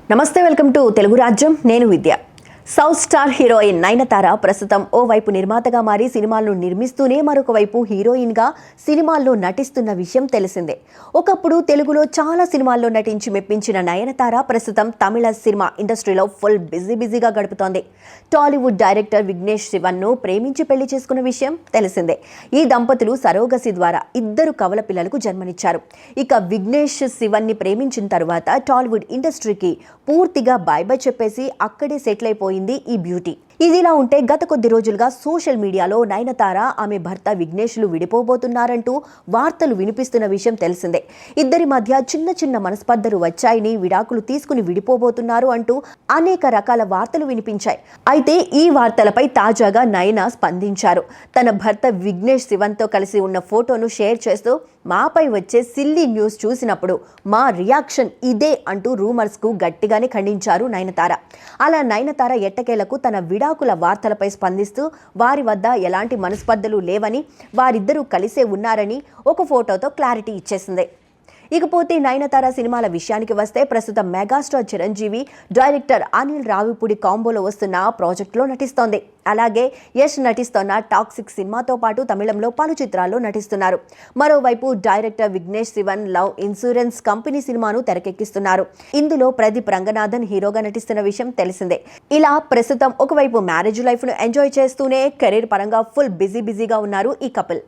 నమస్తే, welcome to Telugu రాజ్యం. నేను విద్య. సౌత్ స్టార్ హీరోయిన్ నయనతార ప్రస్తుతం ఓవైపు నిర్మాతగా మారి సినిమాలను నిర్మిస్తూనే మరొక వైపు హీరోయిన్గా సినిమాల్లో నటిస్తున్న విషయం తెలిసిందే. ఒకప్పుడు తెలుగులో చాలా సినిమాల్లో నటించి మెప్పించిన నయనతార ప్రస్తుతం తమిళ సినిమా ఇండస్ట్రీలో ఫుల్ బిజీగా గడుపుతోంది. టాలీవుడ్ డైరెక్టర్ విఘ్నేష్ శివన్ను ప్రేమించి పెళ్లి చేసుకున్న విషయం తెలిసిందే. ఈ దంపతులు సరోగసి ద్వారా 2 కవల పిల్లలకు జన్మనిచ్చారు. ఇక విఘ్నేష్ శివన్ని ప్రేమించిన తరువాత టాలీవుడ్ ఇండస్ట్రీకి పూర్తిగా బై చెప్పేసి అక్కడే సెటిల్ అయిపోయింది ఈ బ్యూటీ. ఇదిలా ఉంటే గత కొద్ది రోజులుగా సోషల్ మీడియాలో నయనతార ఆమె భర్త విఘ్నేష్లు విడిపోబోతున్నారంటూ వార్తలు వినిపిస్తున్న విషయం తెలిసిందే. ఇద్దరి మధ్య చిన్న మనస్పర్ధలు వచ్చాయని, విడాకులు తీసుకుని విడిపోబోతున్నారు అంటూ అనేక రకాల వార్తలు వినిపించాయి. అయితే ఈ వార్తలపై తాజాగా నయన స్పందించారు. తన భర్త విఘ్నేష్ శివన్తో కలిసి ఉన్న ఫోటోను షేర్ చేస్తూ, మాపై వచ్చే సిల్లీ న్యూస్ చూసినప్పుడు మా రియాక్షన్ ఇదే అంటూ రూమర్స్ కు గట్టిగానే ఖండించారు నయనతార. అలా నయనతార ఎట్టకేలకు తన విడాకుల వార్తలపై స్పందిస్తూ వారి వద్ద ఎలాంటి మనస్పర్ధలు లేవని, వారిద్దరూ కలిసే ఉన్నారని ఒక ఫోటోతో క్లారిటీ ఇచ్చేసింది. ఇకపోతే నయనతార సినిమాల విషయానికి వస్తే ప్రస్తుతం మెగాస్టార్ చిరంజీవి, డైరెక్టర్ అనిల్ రావిపూడి కాంబోలో వస్తున్న ప్రాజెక్టులో నటిస్తోంది. అలాగే యష్ నటిస్తోన్న టాక్సిక్ సినిమాతో పాటు తమిళంలో పలు చిత్రాల్లో నటిస్తున్నారు. మరోవైపు director Vignesh Shivan love insurance company సినిమాను తెరకెక్కిస్తున్నారు. ఇందులో ప్రదీప్ రంగనాథన్ హీరోగా నటిస్తున్న విషయం తెలిసిందే. ఇలా ప్రస్తుతం ఒకవైపు మ్యారేజ్ లైఫ్ ను ఎంజాయ్ చేస్తూనే కెరీర్ పరంగా ఫుల్ బిజీగా ఉన్నారు ఈ కపుల్.